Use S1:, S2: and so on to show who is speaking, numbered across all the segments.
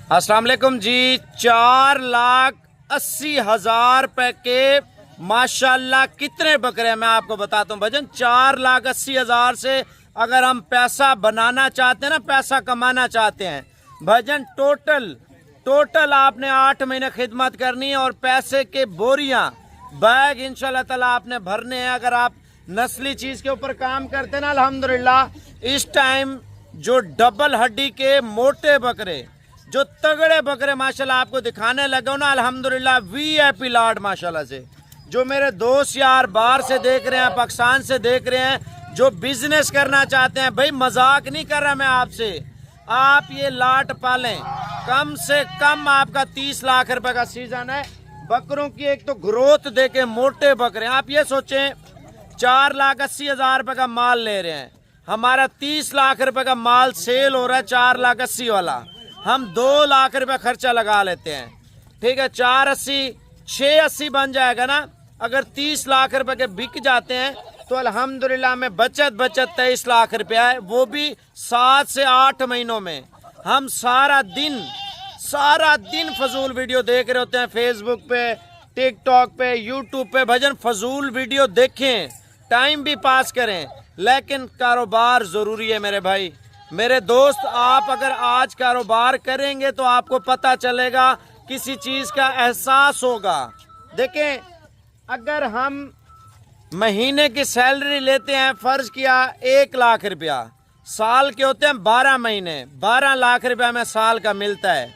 S1: अस्सलाम वालेकुम जी। 4,80,000 रुपए के माशाल्लाह कितने बकरे हैं मैं आपको बताता हूँ भजन। 4,80,000 से अगर हम पैसा बनाना चाहते हैं ना, पैसा कमाना चाहते हैं भजन, टोटल आपने 8 महीने खिदमत करनी है और पैसे के बोरियां बैग इंशाल्लाह ताला आपने भरने हैं। अगर आप नस्ली चीज के ऊपर काम करते हैं ना, अल्हम्दुलिल्लाह इस टाइम जो डबल हड्डी के मोटे बकरे, जो तगड़े बकरे माशाल्लाह आपको दिखाने लगा ना, अल्हम्दुलिल्लाह वीआईपी लाड माशाल्लाह से। जो मेरे दोस्त यार बाहर से देख रहे हैं, पाकिस्तान से देख रहे हैं, जो बिजनेस करना चाहते हैं, भाई मजाक नहीं कर रहा मैं आपसे, आप ये लाट पालें। कम से कम आपका 30 लाख रुपए का सीजन है बकरों की। एक तो ग्रोथ देके मोटे बकरे, आप ये सोचें 4,80,000 रुपए का माल ले रहे हैं, हमारा 30 लाख रुपए का माल सेल हो रहा है 4,80,000 वाला, हम 2 लाख रुपए खर्चा लगा लेते हैं। ठीक है, 4,80 6,80 बन जाएगा ना। अगर 30 लाख रुपए के बिक जाते हैं तो अल्हम्दुलिल्लाह में बचत 23 लाख रुपया है, वो भी 7 से 8 महीनों में। हम सारा दिन फजूल वीडियो देख रहे होते हैं फेसबुक पे, टिकटॉक पे, यूट्यूब पे भजन, फजूल वीडियो देखें, टाइम भी पास करें, लेकिन कारोबार ज़रूरी है मेरे भाई मेरे दोस्त। आप अगर आज कारोबार करेंगे तो आपको पता चलेगा, किसी चीज़ का एहसास होगा। देखें, अगर हम महीने की सैलरी लेते हैं, फ़र्ज किया 1 लाख रुपया, साल के होते हैं 12 महीने, 12 लाख रुपया में साल का मिलता है।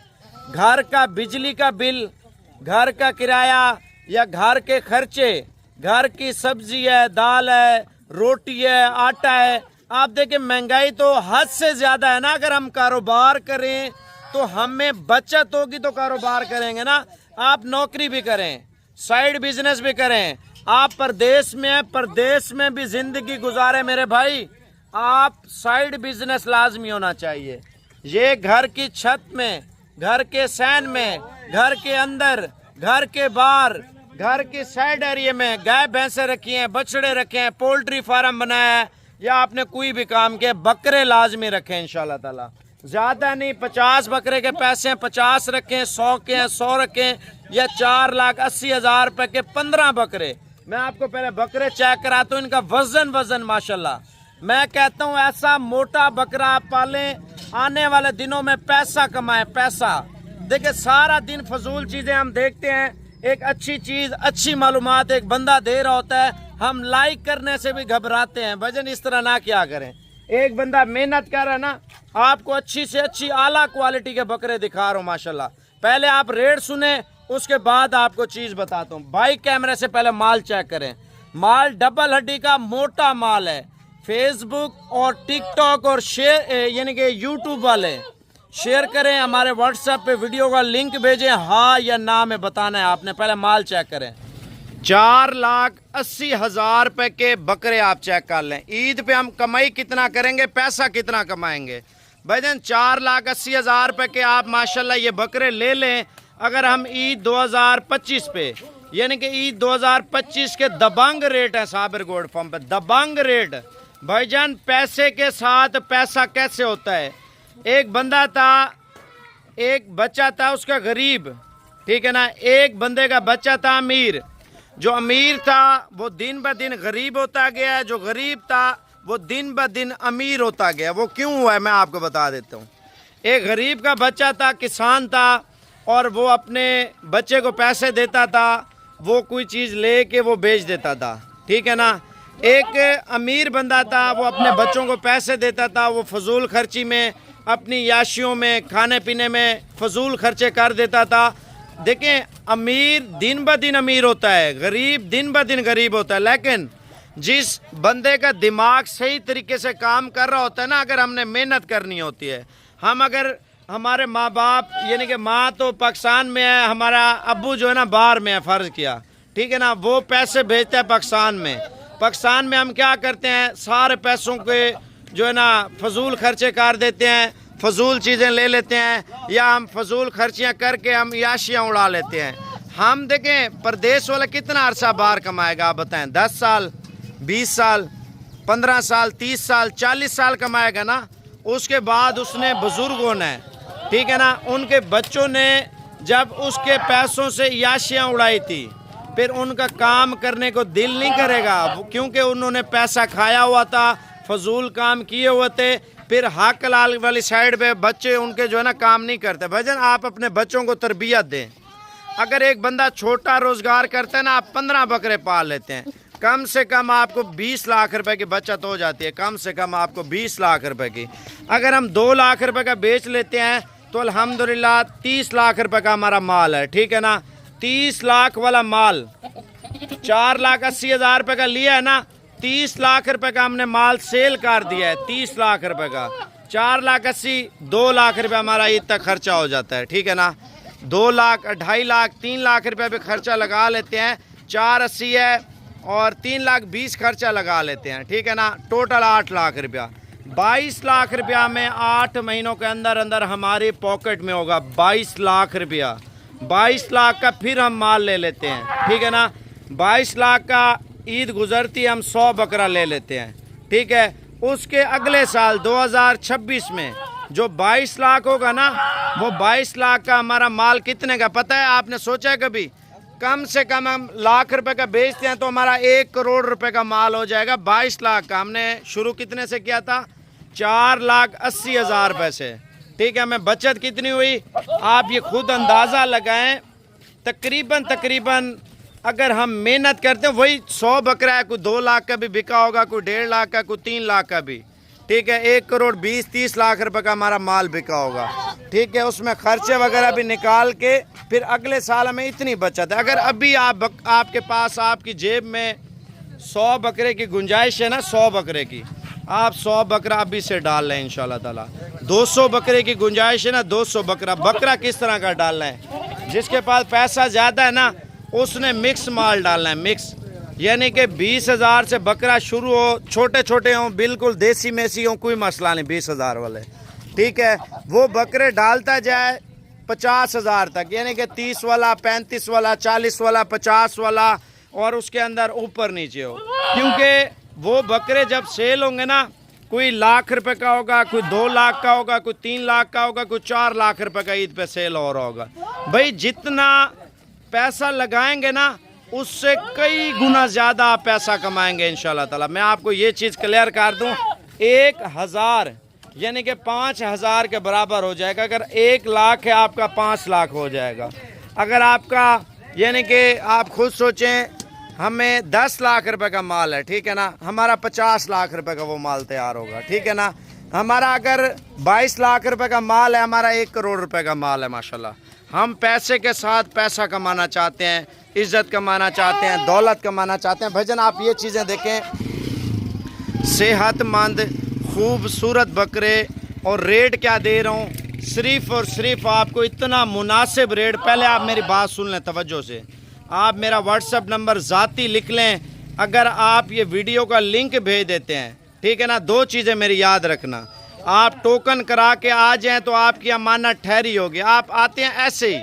S1: घर का बिजली का बिल, घर का किराया या घर के खर्चे, घर की सब्जी है, दाल है, रोटी है, आटा है, आप देखें महंगाई तो हद से ज़्यादा है ना। अगर हम कारोबार करें तो हमें बचत होगी तो कारोबार करेंगे ना। आप नौकरी भी करें, साइड बिजनेस भी करें, आप परदेश में हैं, परदेश में भी जिंदगी गुजारे मेरे भाई, आप साइड बिजनेस लाजमी होना चाहिए। ये घर की छत में, घर के सैन में, घर के अंदर, घर के बाहर, घर के साइड एरिया में गाय भैंसे रखी हैं, बछड़े रखे हैं, पोल्ट्री फार्म बनाया है, या आपने कोई भी काम किया, बकरे लाजमी रखें इंशाल्लाह ताला। ज़्यादा नहीं, 50 बकरे के पैसे हैं 50 रखें, 100 के हैं 100 रखें, या 4,80,000 रुपए के 15 बकरे। मैं आपको पहले बकरे चेक कराता हूँ, इनका वजन माशाल्लाह। मैं कहता हूँ ऐसा मोटा बकरा आप पालें, आने वाले दिनों में पैसा कमाएं, पैसा। देखिए, सारा दिन फजूल चीज़ें हम देखते हैं, एक अच्छी चीज़, अच्छी मालूमात एक बंदा दे रहा होता है, हम लाइक करने से भी घबराते हैं भजन। इस तरह ना किया करें। एक बंदा मेहनत कर रहा है ना, आपको अच्छी से अच्छी आला क्वालिटी के बकरे दिखा रहा हूँ माशाल्लाह। पहले आप रेट सुने, उसके बाद आपको चीज़ बताता हूँ। बाइक कैमरे से पहले माल चेक करें। माल डबल हड्डी का मोटा माल है। फेसबुक और टिकटॉक और शेयर यानी कि यूट्यूब वाले शेयर करें, हमारे व्हाट्सएप पे वीडियो का लिंक भेजें, हाँ या ना में बताना है आपने। पहले माल चेक करें। 4,80,000 रुपए के बकरे आप चेक कर लें। ईद पे हम कमाई कितना करेंगे, पैसा कितना कमाएंगे भाईजान। 4,80,000 रुपए के आप माशाल्लाह ये बकरे ले लें। अगर हम ईद 2025 पे, यानी कि ईद 2025 के दबंग रेट है साबिर गोल्ड फार्म पे, दबंग रेट भाईजान। पैसे के साथ पैसा कैसे होता है। एक बंदा था, एक बच्चा था उसका गरीब, ठीक है ना, एक बंदे का बच्चा था अमीर। जो अमीर था वो दिन ब दिन गरीब होता गया, जो गरीब था वो दिन ब दिन अमीर होता गया। वो क्यों हुआ है मैं आपको बता देता हूँ। एक गरीब का बच्चा था, किसान था, और वो अपने बच्चे को पैसे देता था, वो कोई चीज़ ले के वो बेच देता था, ठीक है ना। एक अमीर बंदा था, वो अपने बच्चों को पैसे देता था, वो फजूल खर्ची में, अपनी याशियों में, खाने पीने में फजूल खर्चे कर देता था। देखें, अमीर दिन ब दिन अमीर होता है, गरीब दिन ब दिन गरीब होता है। लेकिन जिस बंदे का दिमाग सही तरीके से काम कर रहा होता है ना, अगर हमने मेहनत करनी होती है, हम अगर हमारे माँ बाप, यानी कि माँ तो पाकिस्तान में है, हमारा अब्बू जो है ना बाहर में है, फ़र्ज़ किया, ठीक है ना, वो पैसे भेजता है पाकिस्तान में। पाकिस्तान में हम क्या करते हैं, सारे पैसों के जो है ना फजूल खर्चे कर देते हैं, फजूल चीज़ें ले लेते हैं, या हम फजूल खर्चियाँ करके हम याशियाँ उड़ा लेते हैं। हम देखें, परदेश वाला कितना अरसा बाहर कमाएगा आप बताएं। 10 साल, 20 साल, 15 साल, 30 साल, 40 साल कमाएगा ना। उसके बाद उसने बुजुर्ग होना है, ठीक है ना। उनके बच्चों ने जब उसके पैसों से याशियाँ उड़ाई थी, फिर उनका काम करने को दिल नहीं करेगा, क्योंकि उन्होंने पैसा खाया हुआ था, फजूल काम किए हुए थे। फिर हक लाल वाली साइड पे बच्चे उनके जो है ना काम नहीं करते। भाईजान आप अपने बच्चों को तरबियत दें। अगर एक बंदा छोटा रोजगार करता है ना, आप 15 बकरे पाल लेते हैं, कम से कम आपको 20 लाख रुपए की बचत हो जाती है। कम से कम आपको 20 लाख रुपए की। अगर हम 2 लाख रुपए का बेच लेते हैं तो अल्हम्दुलिल्लाह 30 लाख रुपए का हमारा माल है, ठीक है ना। 30 लाख वाला माल 4,80,000 रुपए का लिया है ना, 30 लाख रुपए का हमने माल सेल कर दिया है। 30 लाख रुपए का 4,80,000, 2 लाख रुपए हमारा ईद तक खर्चा हो जाता है, ठीक है ना। 2 लाख, 2.5 लाख, 3 लाख रुपए पे खर्चा लगा लेते हैं। 4,80,000 है और 3,20,000 खर्चा लगा लेते हैं, ठीक है ना। टोटल 8 लाख रुपया। 22 लाख रुपया में 8 महीनों के अंदर अंदर हमारे पॉकेट में होगा 22 लाख रुपया। 22 लाख का फिर हम माल ले लेते हैं, ठीक है ना। 22 लाख का ईद गुजरती हम 100 बकरा ले लेते हैं, ठीक है। उसके अगले साल 2026 में जो 22 लाख होगा ना, वो 22 लाख का हमारा माल कितने का पता है? आपने सोचा है कभी? कम से कम हम लाख रुपए का बेचते हैं तो हमारा 1 करोड़ रुपए का माल हो जाएगा 22 लाख का। हमने शुरू कितने से किया था? 4,80,000 रुपए से, ठीक है। हमें बचत कितनी हुई आप ये खुद अंदाज़ा लगाएं। तकरीबन अगर हम मेहनत करते हैं, वही 100 बकरा है, कोई 2 लाख का भी बिका होगा, कोई 1.5 लाख का, कोई 3 लाख का भी, ठीक है। 1 करोड़ 20-30 लाख रुपए का हमारा माल बिका होगा, ठीक है। उसमें खर्चे वगैरह भी निकाल के फिर अगले साल हमें इतनी बचत है। अगर अभी आपके पास आपकी जेब में 100 बकरे की गुंजाइश है ना, 100 बकरे की, आप 100 बकरा अभी से डाल लें इंशाल्लाह ताला। 200 बकरे की गुंजाइश है ना, 200 बकरा किस तरह का डालना है? जिसके पास पैसा ज़्यादा है ना, उसने मिक्स माल डालना है, मिक्स। यानी कि 20,000 से बकरा शुरू हो, छोटे छोटे हों, बिल्कुल देसी मेसी हों, कोई मसला नहीं, 20,000 वाले, ठीक है। वो बकरे डालता जाए 50,000 तक, यानी कि 30 वाला, 35 वाला, 40 वाला, 50 वाला, और उसके अंदर ऊपर नीचे हो। क्योंकि वो बकरे जब सेल होंगे ना, कोई लाख रुपए का होगा, कोई 2 लाख का होगा, कोई 3 लाख का होगा, कोई 4 लाख रुपए का ईद पे सेल हो रहा होगा। भाई जितना पैसा लगाएंगे ना, उससे कई गुना ज़्यादा आप पैसा कमाएंगे इंशाल्लाह ताला। मैं आपको ये चीज़ क्लियर कर दूं, 1,000 यानी कि 5,000 के बराबर हो जाएगा। अगर 1 लाख है आपका 5 लाख हो जाएगा। अगर आपका यानी कि आप खुद सोचें, हमें 10 लाख रुपए का माल है, ठीक है ना, हमारा 50 लाख रुपए का वो माल तैयार होगा, ठीक है ना। हमारा अगर 22 लाख रुपए का माल है, हमारा 1 करोड़ रुपए का माल है माशाल्लाह। हम पैसे के साथ पैसा कमाना चाहते हैं, इज्जत कमाना चाहते हैं, दौलत कमाना चाहते हैं। भाईजान आप ये चीज़ें देखें, सेहतमंद खूबसूरत बकरे, और रेट क्या दे रहा हूँ, सिर्फ और सिर्फ आपको इतना मुनासिब रेट। पहले आप मेरी बात सुन लें तवज्जो से। आप मेरा व्हाट्सएप नंबर ज़ाती लिख लें। अगर आप ये वीडियो का लिंक भेज देते हैं, ठीक है ना, 2 चीज़ें मेरी याद रखना। आप टोकन करा के आ जाएं तो आपकी अमानत ठहरी होगी। आप आते हैं ऐसे ही,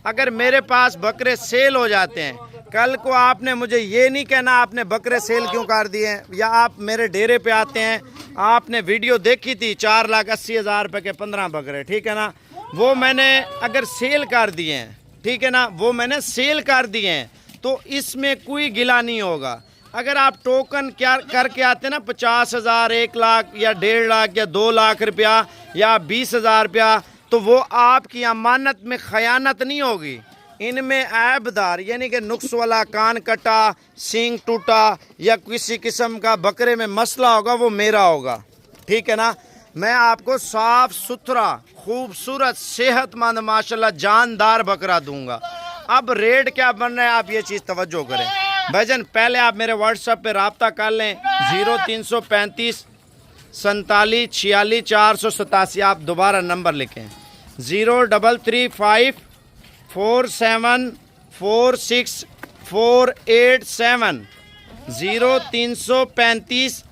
S1: अगर मेरे पास बकरे सेल हो जाते हैं, कल को आपने मुझे ये नहीं कहना आपने बकरे सेल क्यों कर दिए। या आप मेरे डेरे पे आते हैं, आपने वीडियो देखी थी 4,80,000 रुपये के 15 बकरे, ठीक है ना, वो मैंने अगर सेल कर दिए हैं, ठीक है ना, वो मैंने सेल कर दिए हैं, तो इसमें कोई गिला नहीं होगा। अगर आप टोकन क्या करके आते हैं ना, 50,000, 1 लाख या 1.5 लाख या 2 लाख रुपया या 20,000 रुपया, तो वो आपकी अमानत में खयानत नहीं होगी। इनमें ऐबदार यानी कि नुक्स वाला, कान कटा, सींग टूटा या किसी किस्म का बकरे में मसला होगा, वो मेरा होगा, ठीक है ना। मैं आपको साफ सुथरा, खूबसूरत, सेहतमंद, माशाल्लाह जानदार बकरा दूंगा। अब रेट क्या बन रहा है, आप ये चीज़ तवज्जो करें। भाईजान पहले आप मेरे व्हाट्सएप पे रब्ता कर लें, 0335 47 46 487। आप दोबारा नंबर लिखें, 0335 47 46 487, 0335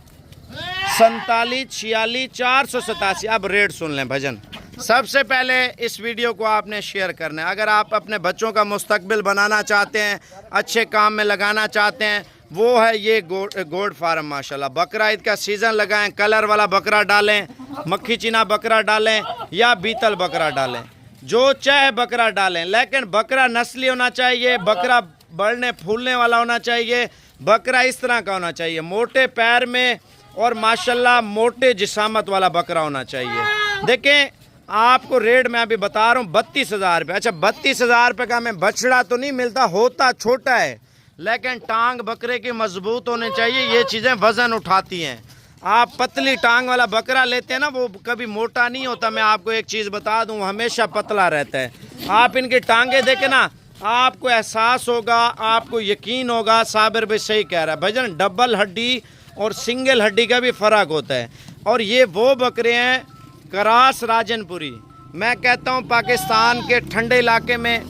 S1: 47 46 487। अब रेट सुन लें भाईजान। सबसे पहले इस वीडियो को आपने शेयर करना है। अगर आप अपने बच्चों का मुस्तकबिल बनाना चाहते हैं, अच्छे काम में लगाना चाहते हैं, वो है ये गोड फार्म। माशाल्लाह बकरा ईद का सीज़न लगाएं, कलर वाला बकरा डालें, मक्खी चीना बकरा डालें या बीतल बकरा डालें, जो चाहे बकरा डालें, लेकिन बकरा नस्ली होना चाहिए, बकरा बढ़ने फूलने वाला होना चाहिए, बकरा इस तरह का होना चाहिए, मोटे पैर में और माशाल्लाह मोटे जिसामत वाला बकरा होना चाहिए। देखें आपको रेट मैं अभी बता रहा हूँ 32,000 रुपये। अच्छा 32,000 रुपये का हमें बछड़ा तो नहीं मिलता, होता छोटा है, लेकिन टांग बकरे की मजबूत होनी चाहिए, ये चीज़ें वज़न उठाती हैं। आप पतली टांग वाला बकरा लेते हैं ना, वो कभी मोटा नहीं होता। मैं आपको एक चीज़ बता दूं, हमेशा पतला रहता है। आप इनकी टांगे देखें ना, आपको एहसास होगा, आपको यकीन होगा साबिर भाई सही कह रहा है। भजन डबल हड्डी और सिंगल हड्डी का भी फ़र्क होता है। और ये वो बकरे हैं करास राजनपुरी। मैं कहता हूँ पाकिस्तान के ठंडे इलाके में,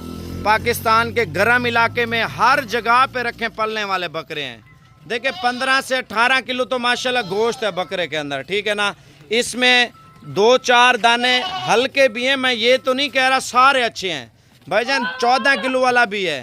S1: पाकिस्तान के गर्म इलाके में हर जगह पे रखें पलने वाले बकरे हैं। देखिए 15 से 18 किलो तो माशाल्लाह गोश्त है बकरे के अंदर, ठीक है ना। इसमें 2-4 दाने हल्के भी हैं, मैं ये तो नहीं कह रहा सारे अच्छे हैं भाईजान। 14 किलो वाला भी है,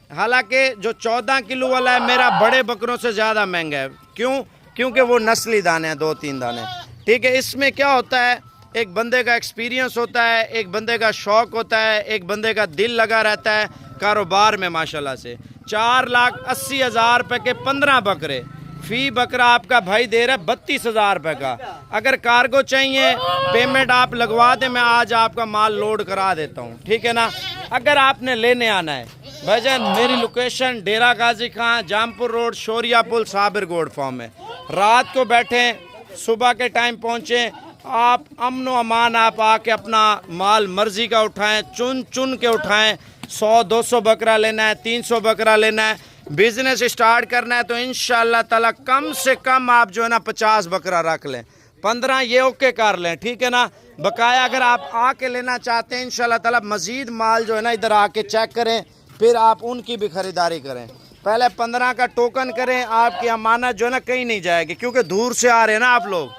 S1: हालांकि जो 14 किलो वाला है मेरा बड़े बकरों से ज़्यादा महंगा है। क्यों? क्योंकि वो नस्ली दाने हैं, 2-3 दाने, ठीक है। इसमें क्या होता है, एक बंदे का एक्सपीरियंस होता है, एक बंदे का शौक़ होता है, एक बंदे का दिल लगा रहता है कारोबार में माशाल्लाह से। 4,80,000 रुपये के 15 बकरे, फ़ी बकरा आपका भाई दे रहा है 32,000 रुपये का। अगर कार्गो चाहिए पेमेंट आप लगवा दें, मैं आज आपका माल लोड करा देता हूँ, ठीक है ना। अगर आपने लेने आना है भाईजान, मेरी लोकेशन डेरा गाजी खां, जामपुर रोड, शोरिया पुल, साबिर गोड फार्म है। रात को बैठें, सुबह के टाइम पहुँचें, आप अमन व अमान आप आके अपना माल मर्जी का उठाएं, चुन चुन के उठाएं। 100-200 बकरा लेना है, 300 बकरा लेना है, बिजनेस स्टार्ट करना है तो इंशाअल्लाह ताला कम से कम आप जो है ना 50 बकरा रख लें, 15 ये ओके कर लें, ठीक है ना। बकाया अगर आप आके लेना चाहते हैं इंशाअल्लाह ताला मज़ीद माल जो है ना इधर आके चेक करें, फिर आप उनकी भी ख़रीदारी करें। पहले 15 का टोकन करें, आपकी अमानत जो है ना कहीं नहीं जाएगी, क्योंकि दूर से आ रहे हैं ना आप लोग,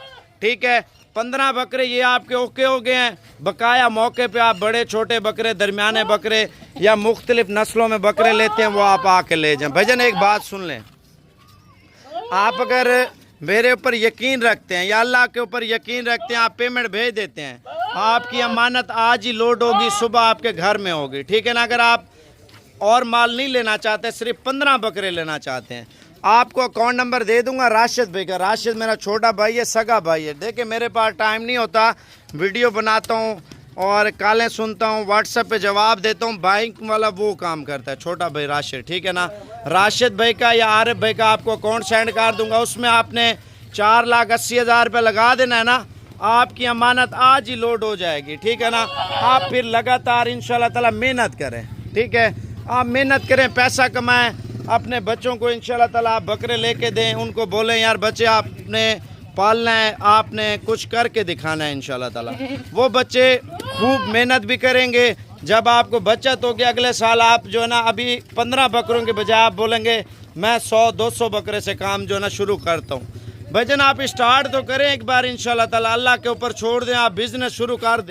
S1: ठीक है। 15 बकरे ये आपके ओके हो गए हैं। बकाया मौके पे आप बड़े छोटे बकरे, दरमियाने बकरे या मुख्तलिफ नस्लों में बकरे लेते हैं, वो आप आके ले जाएं। भजन एक बात सुन लें, आप अगर मेरे ऊपर यकीन रखते हैं या अल्लाह के ऊपर यकीन रखते हैं, आप पेमेंट भेज देते हैं, आपकी अमानत आज ही लोड होगी, सुबह आपके घर में होगी, ठीक है ना। अगर आप और माल नहीं लेना चाहते, सिर्फ 15 बकरे लेना चाहते हैं, आपको अकाउंट नंबर दे दूंगा राशिद भाई का। राशिद मेरा छोटा भाई है, सगा भाई है। देखिए मेरे पास टाइम नहीं होता, वीडियो बनाता हूँ और कॉलें सुनता हूँ, व्हाट्सएप पे जवाब देता हूँ, बैंक वाला वो काम करता है छोटा भाई राशिद, ठीक है ना। राशिद भाई का या आरिफ भाई का आपको अकाउंट सेंड कर दूंगा, उसमें आपने 4,80,000 रुपये लगा देना है ना, आपकी अमानत आज ही लोड हो जाएगी, ठीक है ना। आप फिर लगातार इंशाल्लाह ताला मेहनत करें, ठीक है। आप मेहनत करें, पैसा कमाएं, अपने बच्चों को इंशाल्लाह ताला आप बकरे लेके दें, उनको बोलें यार बच्चे आपने पालना है, आपने कुछ करके दिखाना है इंशाल्लाह ताला। वो बच्चे खूब मेहनत भी करेंगे, जब आपको बचत होगी अगले साल आप जो है ना, अभी 15 बकरों के बजाय आप बोलेंगे मैं 100-200 बकरे से काम जो है ना शुरू करता हूँ। भजन आप स्टार्ट तो करें एक बार इंशाल्लाह ताला, अल्लाह के ऊपर छोड़ दें, आप बिजनेस शुरू कर दें।